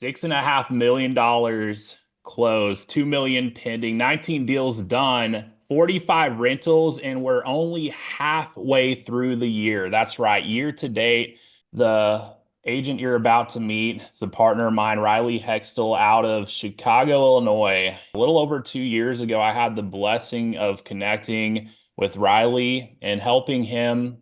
$6.5 million closed, 2 million pending, 19 deals done, 45 rentals, and we're only halfway through the year. That's right. Year to date, the agent you're about to meet is a partner of mine, Riley Hextell, out of Chicago, Illinois. A little over 2 years ago, I had the blessing of connecting with Riley and helping him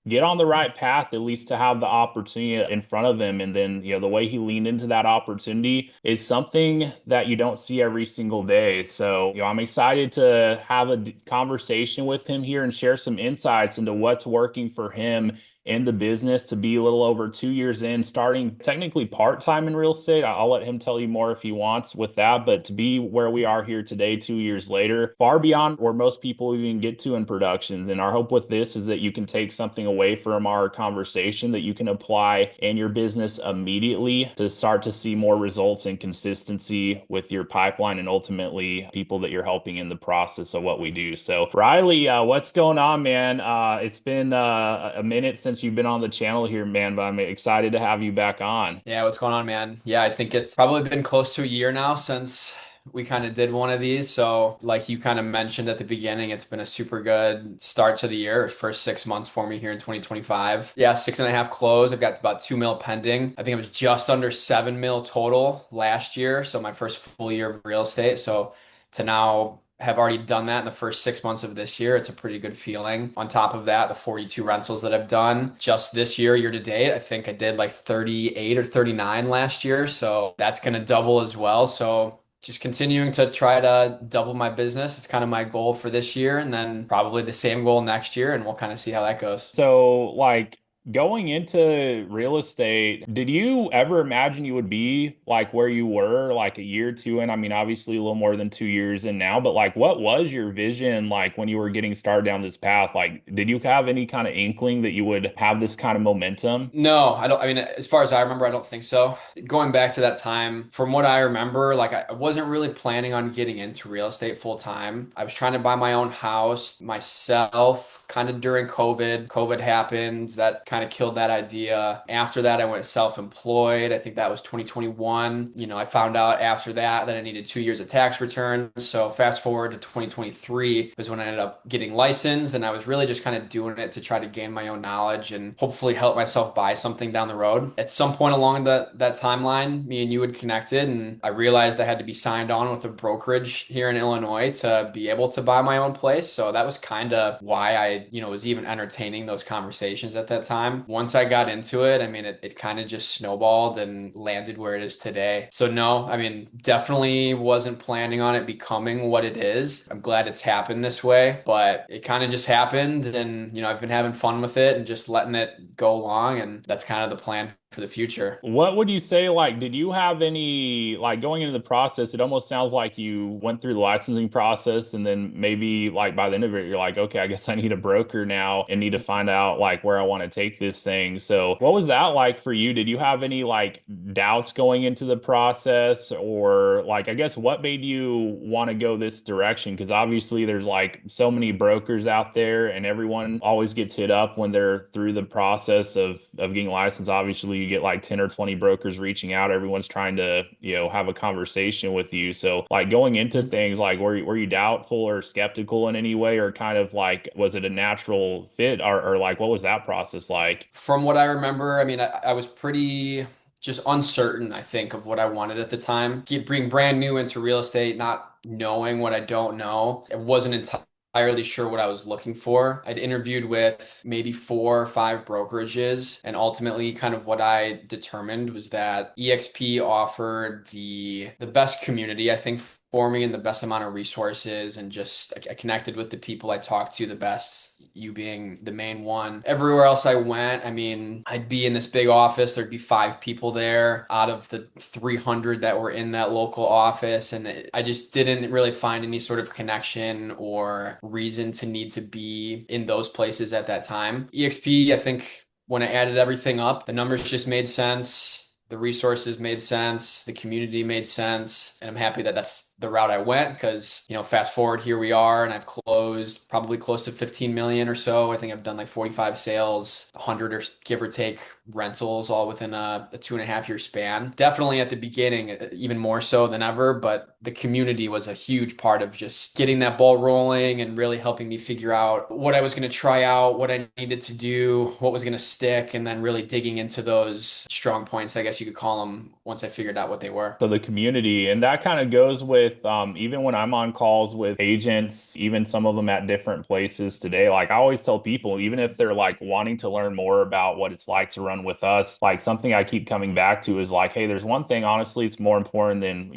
get on the right path, at least to have the opportunity in front of him. And then, the way he leaned into that opportunity is something that you don't see every single day. So, I'm excited to have a conversation with him here and share some insights into what's working for him in the business to be a little over 2 years in, starting technically part-time in real estate. I'll let him tell you more if he wants with that, but to be where we are here today, 2 years later, far beyond where most people even get to in productions. And our hope with this is that you can take something away from our conversation that you can apply in your business immediately to start to see more results and consistency with your pipeline and ultimately people that you're helping in the process of what we do. So, Riley, what's going on, man? It's been a minute since you've been on the channel here, man, but I'm excited to have you back on. Yeah, what's going on, man? Yeah, I think it's probably been close to a year now since we kind of did one of these. So, like you kind of mentioned at the beginning, it's been a super good start to the year. First 6 months for me here in 2025. Yeah, 6.5 closed. I've got about 2 mil pending. I think it was just under 7 mil total last year. So, my first full year of real estate. So, to now have already done that in the first 6 months of this year. It's a pretty good feeling. On top of that, the 42 rentals that I've done just this year to date, I think I did like 38 or 39 last year. So that's going to double as well. So just continuing to try to double my business. It's kind of my goal for this year and then probably the same goal next year. And we'll kind of see how that goes. So, like, going into real estate, did you ever imagine you would be like where you were like a year or two in? I mean, obviously a little more than 2 years in now, but like, what was your vision like when you were getting started down this path? Like, did you have any kind of inkling that you would have this kind of momentum? No, I don't. I mean, as far as I remember, I don't think so. Going back to that time, from what I remember, like I wasn't really planning on getting into real estate full time. I was trying to buy my own house myself, kind of during COVID. COVID happened, that kind of killed that idea. After that, I went self-employed. I think that was 2021. I found out after that I needed 2 years of tax returns. So fast forward to 2023 was when I ended up getting licensed, and I was really just kind of doing it to try to gain my own knowledge and hopefully help myself buy something down the road. At some point along that timeline, me and you had connected, and I realized I had to be signed on with a brokerage here in Illinois to be able to buy my own place. So that was kind of why I was even entertaining those conversations at that time. Once I got into it, I mean, it kind of just snowballed and landed where it is today. So no, I mean, definitely wasn't planning on it becoming what it is. I'm glad it's happened this way, but it kind of just happened, and I've been having fun with it and just letting it go along, and that's kind of the plan for the future. What would you say, like, did you have any, like, going into the process, it almost sounds like you went through the licensing process and then maybe, like, by the end of it, you're like, okay, I guess I need a broker now and need to find out, like, where I want to take this thing. So, what was that like for you? Did you have any, like, doubts going into the process? Or, like, I guess what made you want to go this direction? Because obviously there's, like, so many brokers out there and everyone always gets hit up when they're through the process of getting licensed. Obviously, you get like 10 or 20 brokers reaching out. Everyone's trying to, have a conversation with you. So, like, going into things, like, were you doubtful or skeptical in any way, or kind of like, was it a natural fit, or like, what was that process like? From what I remember, I mean, I was pretty just uncertain, I think, of what I wanted at the time. Being brand new into real estate, not knowing what I don't know, I wasn't entirely sure what I was looking for. I'd interviewed with maybe 4 or 5 brokerages, and ultimately, kind of what I determined was that EXP offered the best community, I think, for me, and the best amount of resources, and just I connected with the people I talked to the best, you being the main one. Everywhere else I went, I mean, I'd be in this big office, there'd be 5 people there out of the 300 that were in that local office, and I just didn't really find any sort of connection or reason to need to be in those places at that time. EXP, I think when I added everything up, the numbers just made sense. The resources made sense, the community made sense, and I'm happy that that's the route I went because, fast forward, here we are, and I've closed probably close to 15 million or so. I think I've done like 45 sales, 100 or give or take rentals all within a 2.5 year span. Definitely at the beginning, even more so than ever, but the community was a huge part of just getting that ball rolling and really helping me figure out what I was going to try out, what I needed to do, what was going to stick, and then really digging into those strong points, I guess you could call them, once I figured out what they were. So the community, and that kind of goes with even when I'm on calls with agents, even some of them at different places today. Like I always tell people, even if they're like wanting to learn more about what it's like to run with us, like something I keep coming back to is like, hey, there's one thing, honestly, it's more important than,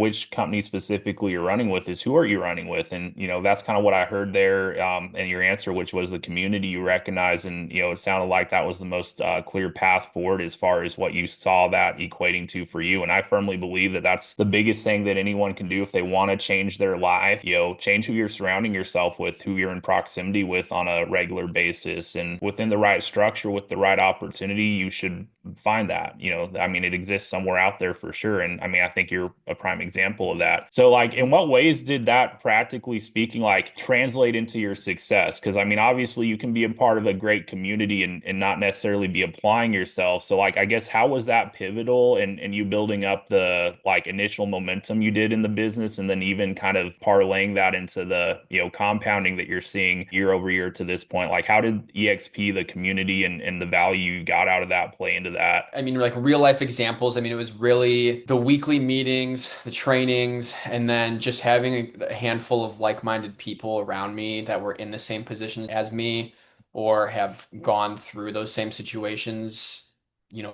which company specifically you're running with is who are you running with? And, that's kind of what I heard there in your answer, which was the community you recognize. And, it sounded like that was the most clear path forward as far as what you saw that equating to for you. And I firmly believe that that's the biggest thing that anyone can do if they want to change their life, change who you're surrounding yourself with, who you're in proximity with on a regular basis. And within the right structure, with the right opportunity, you should find that. I mean, it exists somewhere out there for sure. And I mean, I think you're a prime example of that. So, like, in what ways did that, practically speaking, like translate into your success? Because I mean, obviously, you can be a part of a great community and not necessarily be applying yourself. So, like, I guess how was that pivotal and you building up the like initial momentum you did in the business, and then even kind of parlaying that into the compounding that you're seeing year over year to this point? Like, how did EXP, the community, and the value you got out of that play into that? I mean, like real life examples. I mean, it was really the weekly meetings, the trainings, and then just having a handful of like-minded people around me that were in the same position as me or have gone through those same situations,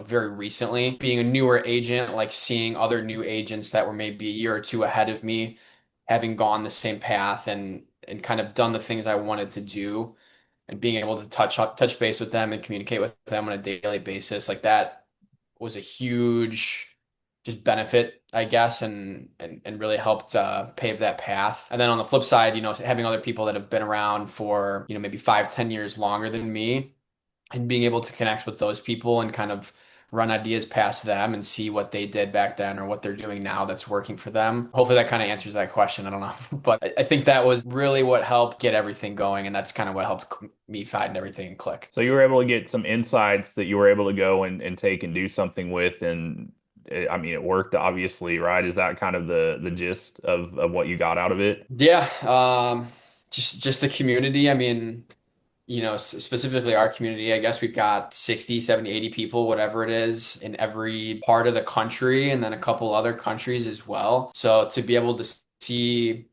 very recently. Being a newer agent, like seeing other new agents that were maybe a year or two ahead of me, having gone the same path and kind of done the things I wanted to do and being able to touch base with them and communicate with them on a daily basis, like that was a huge just benefit, I guess, and really helped pave that path. And then on the flip side, having other people that have been around for, maybe 5, 10 years longer than me and being able to connect with those people and kind of run ideas past them and see what they did back then or what they're doing now that's working for them. Hopefully that kind of answers that question. I don't know. But I think that was really what helped get everything going. And that's kind of what helped me find everything and click. So you were able to get some insights that you were able to go and take and do something with, and I mean, it worked, obviously, right? Is that kind of the gist of what you got out of it? Yeah. Just the community. I mean, specifically our community, I guess we've got 60, 70, 80 people, whatever it is, in every part of the country, and then a couple other countries as well. So to be able to see,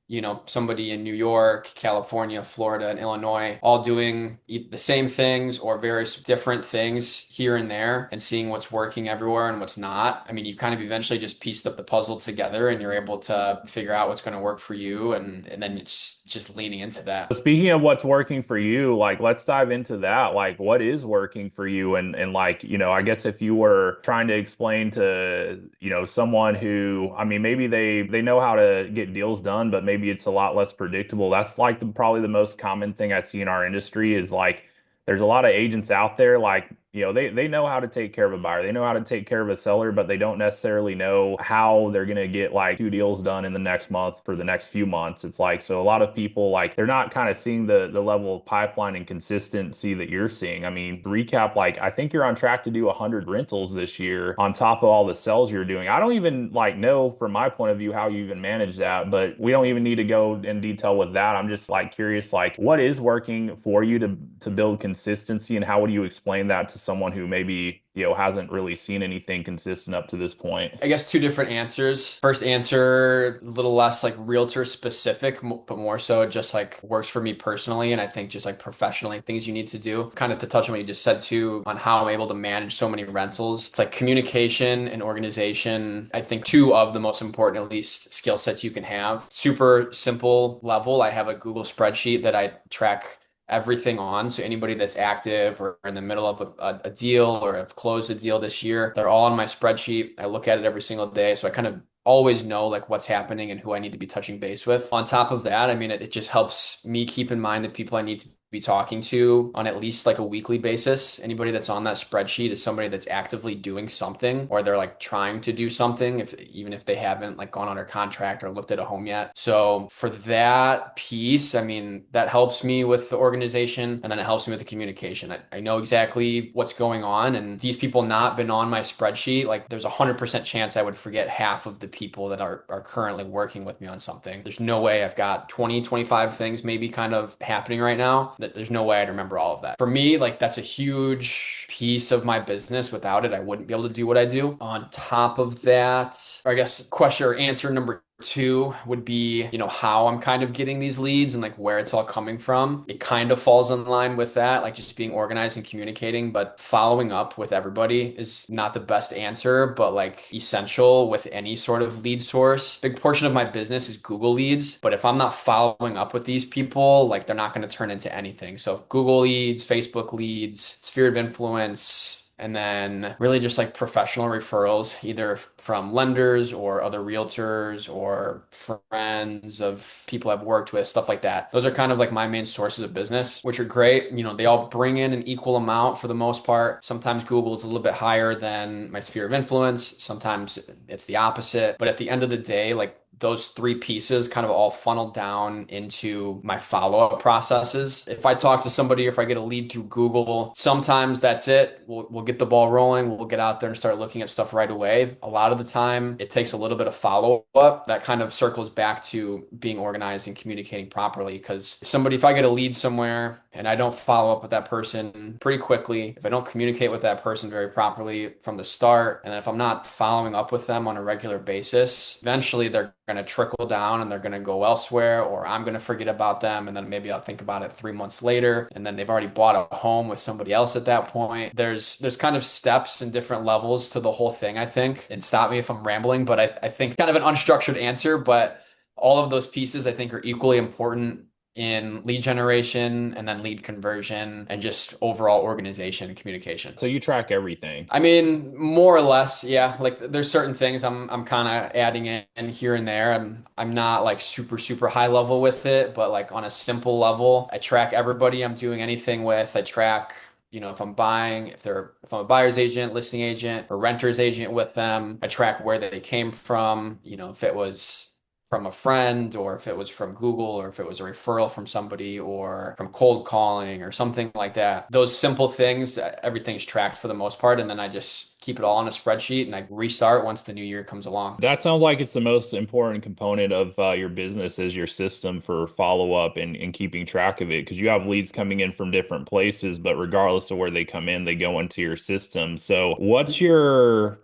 somebody in New York, California, Florida, and Illinois all doing the same things or various different things here and there and seeing what's working everywhere and what's not. I mean, you kind of eventually just pieced up the puzzle together and you're able to figure out what's going to work for you and then it's just leaning into that. Speaking of what's working for you, like let's dive into that. Like what is working for you? And like, I guess if you were trying to explain to, someone who, I mean, maybe they know how to get deals done, but maybe it's a lot less predictable. That's like probably the most common thing I see in our industry is like there's a lot of agents out there like they know how to take care of a buyer. They know how to take care of a seller, but they don't necessarily know how they're going to get like 2 deals done in the next month for the next few months. It's like, so a lot of people like they're not kind of seeing the level of pipeline and consistency that you're seeing. I mean, to recap, like I think you're on track to do 100 rentals this year on top of all the sales you're doing. I don't even like know from my point of view how you even manage that, but we don't even need to go in detail with that. I'm just like curious, like what is working for you to build consistency, and how would you explain that to someone who maybe hasn't really seen anything consistent up to this point? I guess two different answers. First answer, a little less like realtor specific, but more so just like works for me personally. And I think just like professionally, things you need to do. Kind of to touch on what you just said too, on how I'm able to manage so many rentals. It's like communication and organization. I think two of the most important, at least, skill sets you can have. Super simple level. I have a Google spreadsheet that I track everything on. So anybody that's active or in the middle of a deal or have closed a deal this year, they're all on my spreadsheet. I look at it every single day. So I kind of always know like what's happening and who I need to be touching base with. On top of that, I mean, it just helps me keep in mind the people I need to be talking to on at least like a weekly basis. Anybody that's on that spreadsheet is somebody that's actively doing something, or they're like trying to do something, if even if they haven't like gone under contract or looked at a home yet. So for that piece, I mean, that helps me with the organization, and then it helps me with the communication. I know exactly what's going on, and these people not been on my spreadsheet, like there's 100% chance I would forget half of the people that are currently working with me on something. There's no way. I've got 20, 25 things maybe kind of happening right now that there's no way I'd remember all of that. For me, like that's a huge piece of my business. Without it, I wouldn't be able to do what I do. On top of that, or I guess question or answer number two would be, how I'm kind of getting these leads and like where it's all coming from. It kind of falls in line with that, like just being organized and communicating, but following up with everybody is not the best answer, but like essential with any sort of lead source. Big portion of my business is Google leads, but if I'm not following up with these people, like they're not going to turn into anything. So Google leads, Facebook leads, sphere of influence, and then really just like professional referrals, either from lenders or other realtors or friends of people I've worked with, stuff like that. Those are kind of like my main sources of business, which are great. They all bring in an equal amount for the most part. Sometimes Google is a little bit higher than my sphere of influence. Sometimes it's the opposite. But at the end of the day, like those three pieces kind of all funnel down into my follow-up processes. If I talk to somebody or if I get a lead through Google, sometimes that's it. We'll get the ball rolling. We'll get out there and start looking at stuff right away. A lot of the time, it takes a little bit of follow-up. That kind of circles back to being organized and communicating properly. Because if I get a lead somewhere and I don't follow up with that person pretty quickly, if I don't communicate with that person very properly from the start, and if I'm not following up with them on a regular basis, eventually they're going to trickle down and they're going to go elsewhere, or I'm going to forget about them. And then maybe I'll think about it 3 months later. And then they've already bought a home with somebody else at that point. There's kind of steps and different levels to the whole thing, I think. And stop me if I'm rambling, but I think kind of an unstructured answer, but all of those pieces I think are equally important in lead generation and then lead conversion and just overall organization and communication. So you track everything. I mean, more or less, yeah. Like there's certain things I'm kind of adding in here and there. I'm not like super high level with it, but like on a simple level, I track everybody I'm doing anything with. I track, if I'm buying, if I'm a buyer's agent, listing agent, or renter's agent with them. I track where they came from, if it was from a friend, or if it was from Google, or if it was a referral from somebody, or from cold calling or something like that. Those simple things, everything's tracked for the most part. And then I just keep it all on a spreadsheet and I restart once the new year comes along. That sounds like it's the most important component of your business is your system for follow-up and keeping track of it because you have leads coming in from different places, but regardless of where they come in, they go into your system. So what's your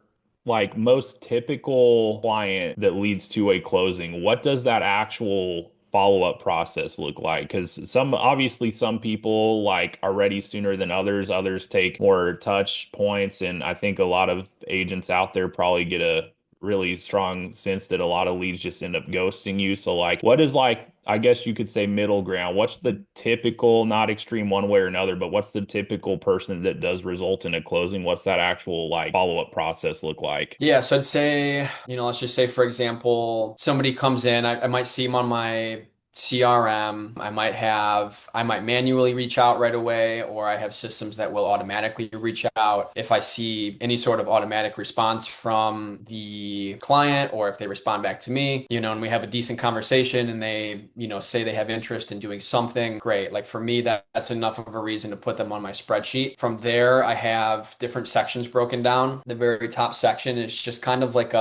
like most typical client that leads to a closing? What does that actual follow-up process look like? Because obviously some people like are ready sooner than others. Others take more touch points, and I think a lot of agents out there probably get a really strong sense that a lot of leads just end up ghosting you. So like what is like, I guess you could say middle ground? What's the typical, not extreme one way or another, but what's the typical person that does result in a closing? What's that actual like follow-up process look like? Yeah, so I'd say, let's just say, for example, somebody comes in, I might see them on my CRM. I might manually reach out right away, or I have systems that will automatically reach out if I see any sort of automatic response from the client, or if they respond back to me, and we have a decent conversation and they, say they have interest in doing something great. Like for me, that's enough of a reason to put them on my spreadsheet. From there, I have different sections broken down. The very top section is just kind of like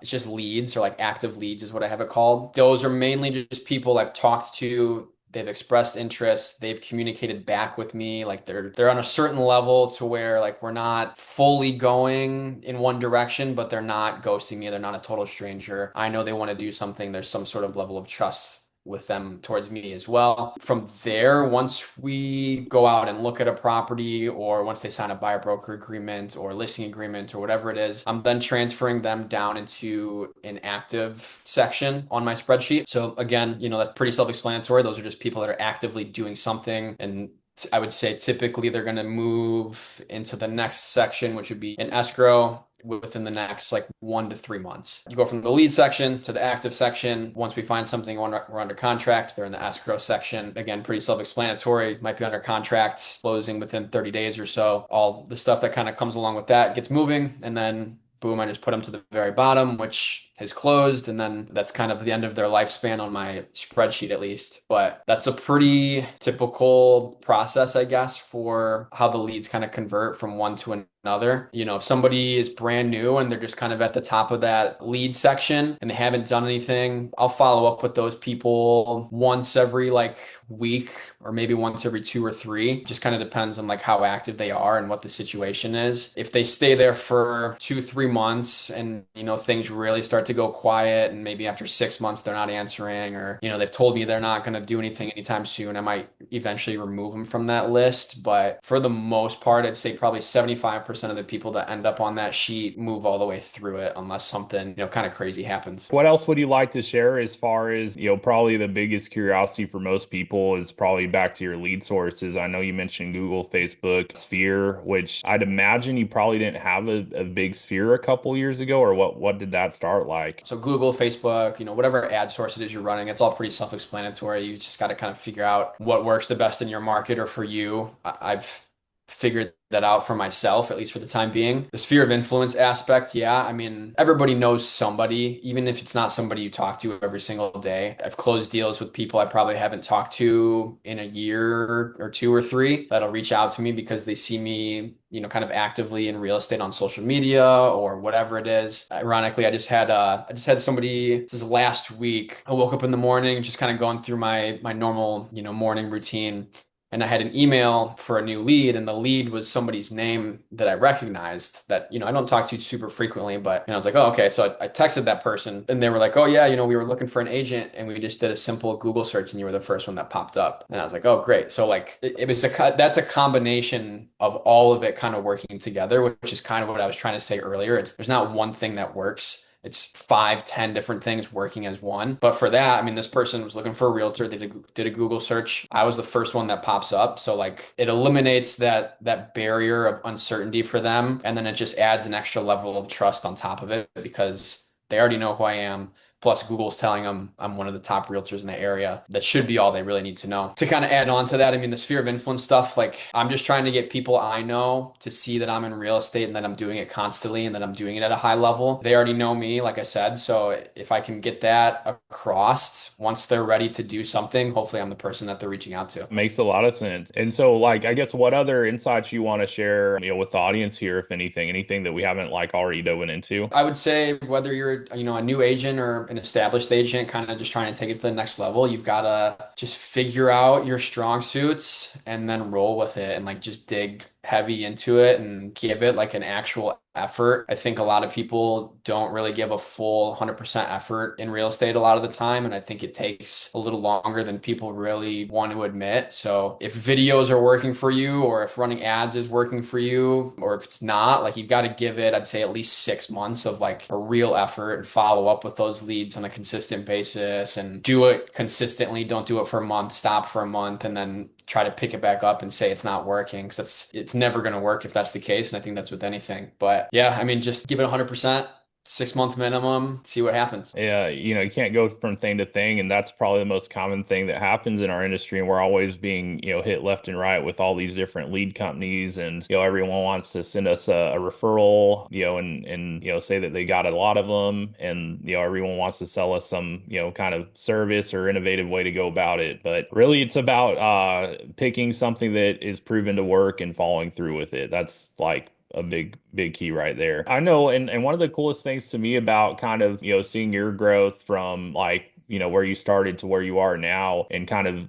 it's just leads, or like active leads is what I have it called. Those are mainly just people I've talked to. They've expressed interest, they've communicated back with me, like they're on a certain level to where like we're not fully going in one direction, but they're not ghosting me, they're not a total stranger. I know they want to do something, there's some sort of level of trust with them towards me as well. From there, once we go out and look at a property, or once they sign a buyer broker agreement or listing agreement or whatever it is, I'm then transferring them down into an active section on my spreadsheet. So again, that's pretty self-explanatory. Those are just people that are actively doing something, and I would say typically they're going to move into the next section, which would be an escrow. within the next like 1 to 3 months. You go from the lead section to the active section. Once we find something we're under contract, they're in the escrow section. Again, pretty self-explanatory. Might be under contract, closing within 30 days or so. All the stuff that kind of comes along with that gets moving, and then boom, I just put them to the very bottom, which has closed. And then that's kind of the end of their lifespan on my spreadsheet, at least. But that's a pretty typical process, I guess, for how the leads kind of convert from one to another. You know, if somebody is brand new and they're just kind of at the top of that lead section and they haven't done anything, I'll follow up with those people once every like week or maybe once every 2 or 3. Just kind of depends on like how active they are and what the situation is. If they stay there for 2, 3 months and, you know, things really start to go quiet and maybe after 6 months they're not answering, or, you know, they've told me they're not going to do anything anytime soon, I might eventually remove them from that list. But for the most part, I'd say probably 75% of the people that end up on that sheet move all the way through it unless something, you know, kind of crazy happens. What else would you like to share as far as, probably the biggest curiosity for most people is probably back to your lead sources. I know you mentioned Google, Facebook, Sphere, which I'd imagine you probably didn't have a big Sphere a couple years ago, or what did that start like? So Google, Facebook, you know, whatever ad source it is you're running, it's all pretty self-explanatory. You just got to kind of figure out what works the best in your market or for you. I've figured that out for myself, at least for the time being. The sphere of influence aspect, yeah, I mean, everybody knows somebody, even if it's not somebody you talk to every single day. I've closed deals with people I probably haven't talked to in a year or 2 or 3 that'll reach out to me because they see me, you know, kind of actively in real estate on social media or whatever it is. Ironically, I just had somebody, this is last week. I woke up in the morning, just kind of going through my normal, you know, morning routine. And I had an email for a new lead, and the lead was somebody's name that I recognized that, you know, I don't talk to super frequently, but, I was like, oh, okay. So I texted that person and they were like, oh yeah, you know, we were looking for an agent and we just did a simple Google search and you were the first one that popped up. And I was like, oh, great. So like it was that's a combination of all of it kind of working together, which is kind of what I was trying to say earlier. There's not one thing that works. It's 5, 10 different things working as one. But for that, I mean, this person was looking for a realtor. They did a Google search. I was the first one that pops up. So like it eliminates that barrier of uncertainty for them. And then it just adds an extra level of trust on top of it because they already know who I am. Plus, Google's telling them I'm one of the top realtors in the area. That should be all they really need to know. To kind of add on to that, I mean, the sphere of influence stuff, like I'm just trying to get people I know to see that I'm in real estate and that I'm doing it constantly and that I'm doing it at a high level. They already know me, like I said. So if I can get that across, once they're ready to do something, hopefully I'm the person that they're reaching out to. Makes a lot of sense. And so, like, I guess what other insights you want to share, with the audience here, if anything that we haven't like already dove into? I would say whether you're, you know, a new agent or an established agent, kind of just trying to take it to the next level, you've got to just figure out your strong suits and then roll with it and like just dig heavy into it and give it like an actual effort. I think a lot of people don't really give a full 100% effort in real estate a lot of the time. And I think it takes a little longer than people really want to admit. So if videos are working for you, or if running ads is working for you, or if it's not, like you've got to give it, I'd say at least 6 months of like a real effort and follow up with those leads on a consistent basis and do it consistently. Don't do it for a month, stop for a month, and then try to pick it back up and say it's not working, because it's never going to work if that's the case. And I think that's with anything. But yeah, I mean, just give it 100%, 6 month minimum, see what happens. Yeah, you can't go from thing to thing, and that's probably the most common thing that happens in our industry. And we're always being, hit left and right with all these different lead companies, and everyone wants to send us a referral, and say that they got a lot of them, and everyone wants to sell us some, kind of service or innovative way to go about it. But really, it's about picking something that is proven to work and following through with it. That's like a big key right there. I know, and one of the coolest things to me about kind of seeing your growth from like where you started to where you are now, and kind of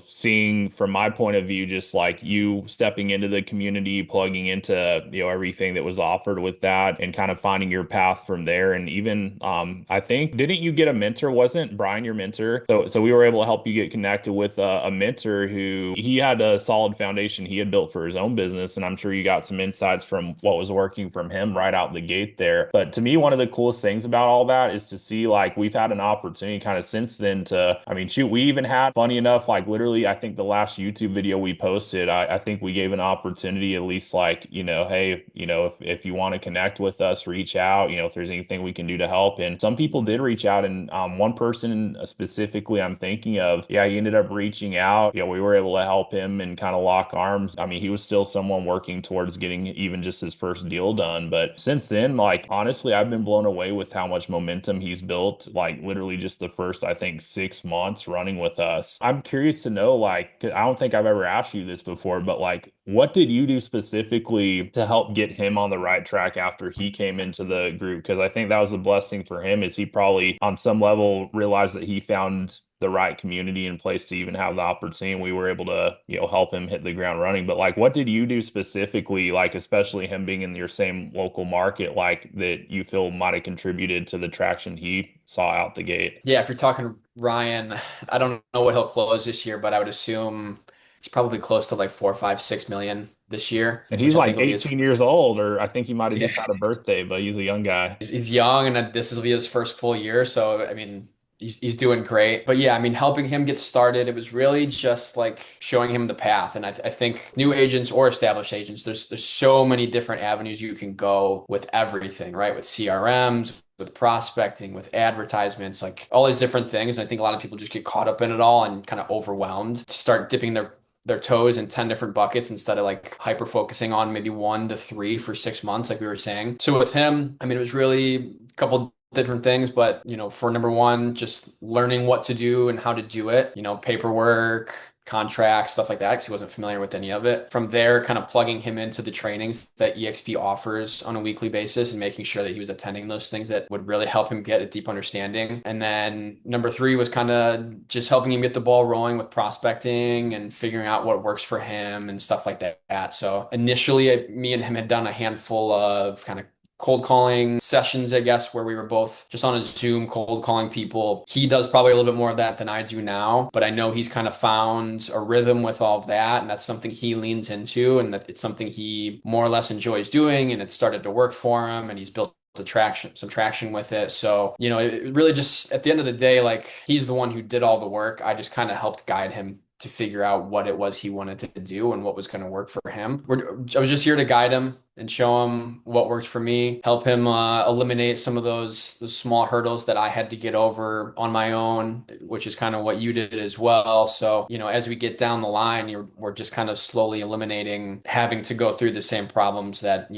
seeing from my point of view just like you stepping into the community, plugging into everything that was offered with that, and kind of finding your path from there. And even I think, didn't you get a mentor? Wasn't Brian your mentor? So we were able to help you get connected with a mentor who he had a solid foundation he had built for his own business, and I'm sure you got some insights from what was working from him right out the gate there. But to me, one of the coolest things about all that is to see like we've had an opportunity to kind of since then to, I mean, shoot, we even had, funny enough, like literally, I think the last YouTube video we posted, I think we gave an opportunity, at least like, hey, if you want to connect with us, reach out, if there's anything we can do to help. And some people did reach out. And one person specifically I'm thinking of, yeah, he ended up reaching out. We were able to help him and kind of lock arms. I mean, he was still someone working towards getting even just his first deal done. But since then, like, honestly, I've been blown away with how much momentum he's built, like literally just the first, I think, 6 months running with us. I'm curious to know, like, 'cause I don't think I've ever asked you this before, but like, what did you do specifically to help get him on the right track after he came into the group? Because I think that was a blessing for him, is he probably on some level realized that he found the right community in place to even have the opportunity. And we were able to, help him hit the ground running. But like, what did you do specifically, like, especially him being in your same local market, like that you feel might have contributed to the traction he saw out the gate? Yeah, if you're talking Ryan, I don't know what he'll close this year, but I would assume he's probably close to like 4, 5, 6 million this year, And he's which I like think will be his. 18 years old, or I think he might have Yeah, just had a birthday, but he's a young guy. he's young, and this will be his first full year. So I mean, he's doing great. But yeah, I mean, helping him get started, it was really just like showing him the path. And I think new agents or established agents, there's so many different avenues you can go with everything, right? With CRMs, with prospecting, with advertisements, like all these different things. And I think a lot of people just get caught up in it all and kind of overwhelmed, start dipping their toes in 10 different buckets instead of like hyper focusing on maybe 1 to 3 for 6 months, like we were saying. So with him, I mean, it was really a couple different things, but for number one, just learning what to do and how to do it, paperwork, contracts, stuff like that, because he wasn't familiar with any of it. From there, kind of plugging him into the trainings that EXP offers on a weekly basis and making sure that he was attending those things that would really help him get a deep understanding. And then number three was kind of just helping him get the ball rolling with prospecting and figuring out what works for him and stuff like that. So initially, me and him had done a handful of kind of cold calling sessions, I guess, where we were both just on a Zoom cold calling people. He does probably a little bit more of that than I do now, but I know he's kind of found a rhythm with all of that. And that's something he leans into, and that it's something he more or less enjoys doing. And it started to work for him, and he's built some traction with it. So, it really just at the end of the day, like he's the one who did all the work. I just kind of helped guide him to figure out what it was he wanted to do and what was going to work for him. I was just here to guide him and show him what worked for me, help him eliminate some of those small hurdles that I had to get over on my own, which is kind of what you did as well. So, as we get down the line, we're just kind of slowly eliminating having to go through the same problems that,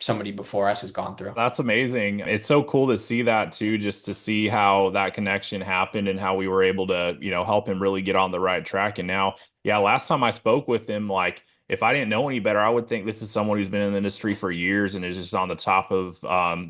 somebody before us has gone through. That's amazing. It's so cool to see that too, just to see how that connection happened and how we were able to, help him really get on the right track. And now, yeah, last time I spoke with him, like, if I didn't know any better, I would think this is someone who's been in the industry for years and is just on the top of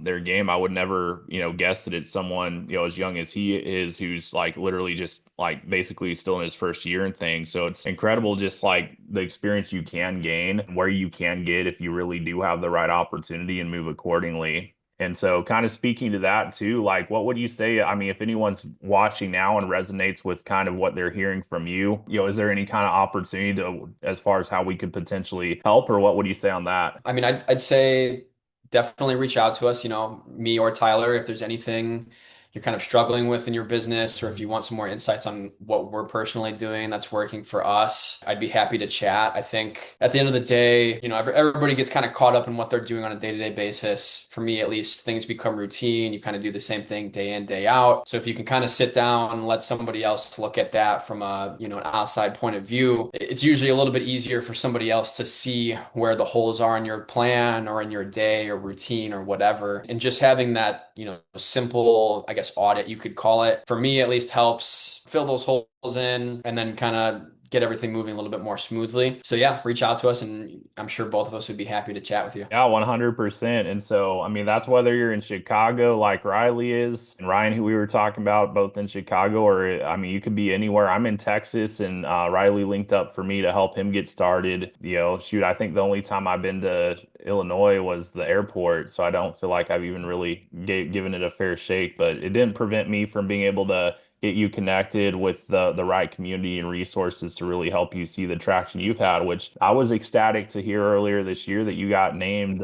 their game. I would never, guess that it's someone, as young as he is, who's like literally just like basically still in his first year and things. So it's incredible, just like the experience you can gain, where you can get if you really do have the right opportunity and move accordingly. And so, kind of speaking to that too, like, what would you say? I mean, if anyone's watching now and resonates with kind of what they're hearing from you, is there any kind of opportunity to, as far as how we could potentially help, or what would you say on that? I mean, I'd say definitely reach out to us, me or Tyler, if there's anything you're kind of struggling with in your business, or if you want some more insights on what we're personally doing that's working for us, I'd be happy to chat. I think at the end of the day, everybody gets kind of caught up in what they're doing on a day-to-day basis. For me, at least, things become routine. You kind of do the same thing day in, day out. So if you can kind of sit down and let somebody else look at that from a, an outside point of view, it's usually a little bit easier for somebody else to see where the holes are in your plan or in your day or routine or whatever. And just having that, simple, I guess, audit, you could call it, for me at least, helps fill those holes in and then kind of get everything moving a little bit more smoothly. So yeah, reach out to us, and I'm sure both of us would be happy to chat with you. Yeah, 100%. And so, I mean, that's whether you're in Chicago like Riley is and Ryan, who we were talking about, both in Chicago, or I mean, you could be anywhere. I'm in Texas, and Riley linked up for me to help him get started. Shoot, I think the only time I've been to Illinois was the airport. So I don't feel like I've even really given it a fair shake, but it didn't prevent me from being able to get you connected with the right community and resources to really help you see the traction you've had, which I was ecstatic to hear earlier this year that you got named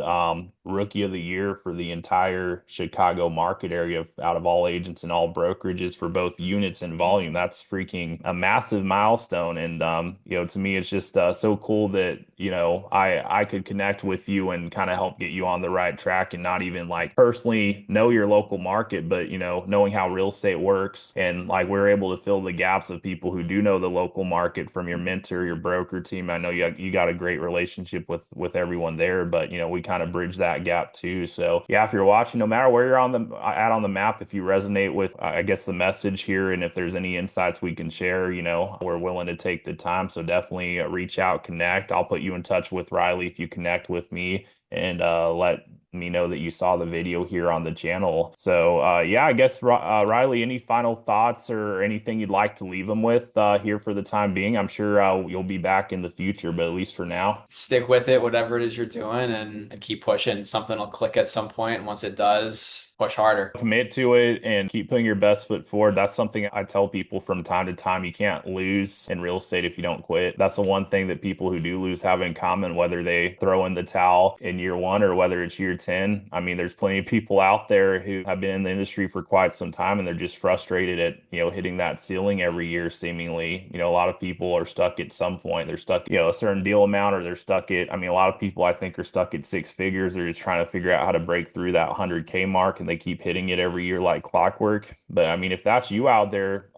rookie of the year for the entire Chicago market area out of all agents and all brokerages for both units and volume. That's freaking a massive milestone. And, to me, it's just so cool that, I could connect with you and kind of help get you on the right track and not even like personally know your local market, but, knowing how real estate works. And like we're able to fill the gaps of people who do know the local market from your mentor, your broker team. I know you got a great relationship with everyone there, but, we kind of bridge that gap too. So yeah, if you're watching, no matter where you're on the map, if you resonate with, I guess, the message here, and if there's any insights we can share, we're willing to take the time. So definitely reach out, connect. I'll put you in touch with Riley if you connect with me, and let me know that you saw the video here on the channel. So yeah, I guess Riley, any final thoughts or anything you'd like to leave them with here for the time being? I'm sure you'll be back in the future, but at least for now. Stick with it, whatever it is you're doing, and keep pushing. Something will click at some point, and once it does, push harder. Commit to it and keep putting your best foot forward. That's something I tell people from time to time. You can't lose in real estate if you don't quit. That's the one thing that people who do lose have in common, whether they throw in the towel in year one or whether it's year 10. I mean, there's plenty of people out there who have been in the industry for quite some time and they're just frustrated at, hitting that ceiling every year seemingly. A lot of people are stuck at some point. They're stuck, a certain deal amount, or they're stuck at, a lot of people I think are stuck at six figures. They're just trying to figure out how to break through that 100K mark, and they keep hitting it every year like clockwork. But if that's you out there,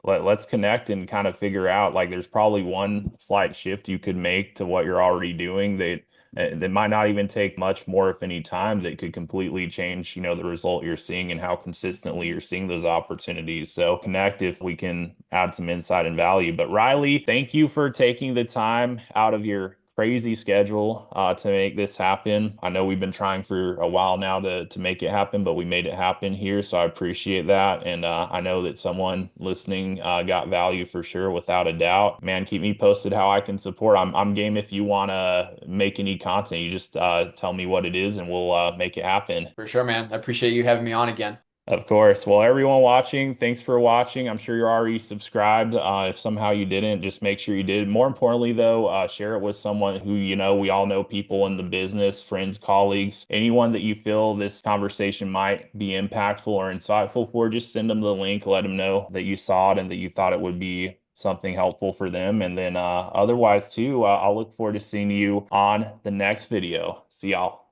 let's connect and kind of figure out, like, there's probably one slight shift you could make to what you're already doing that might not even take much more, if any, time, that could completely change, the result you're seeing and how consistently you're seeing those opportunities. So connect if we can add some insight and value. But Riley, thank you for taking the time out of your crazy schedule to make this happen. I know we've been trying for a while now to make it happen, but we made it happen here. So I appreciate that. And I know that someone listening got value for sure, without a doubt. Man, keep me posted how I can support. I'm game if you want to make any content. You just tell me what it is and we'll make it happen. For sure, man. I appreciate you having me on again. Of course. Well, everyone watching, thanks for watching. I'm sure you're already subscribed. If somehow you didn't, just make sure you did. More importantly, though, share it with someone who, we all know people in the business, friends, colleagues, anyone that you feel this conversation might be impactful or insightful for. Just send them the link, let them know that you saw it and that you thought it would be something helpful for them. And then otherwise, too, I'll look forward to seeing you on the next video. See y'all.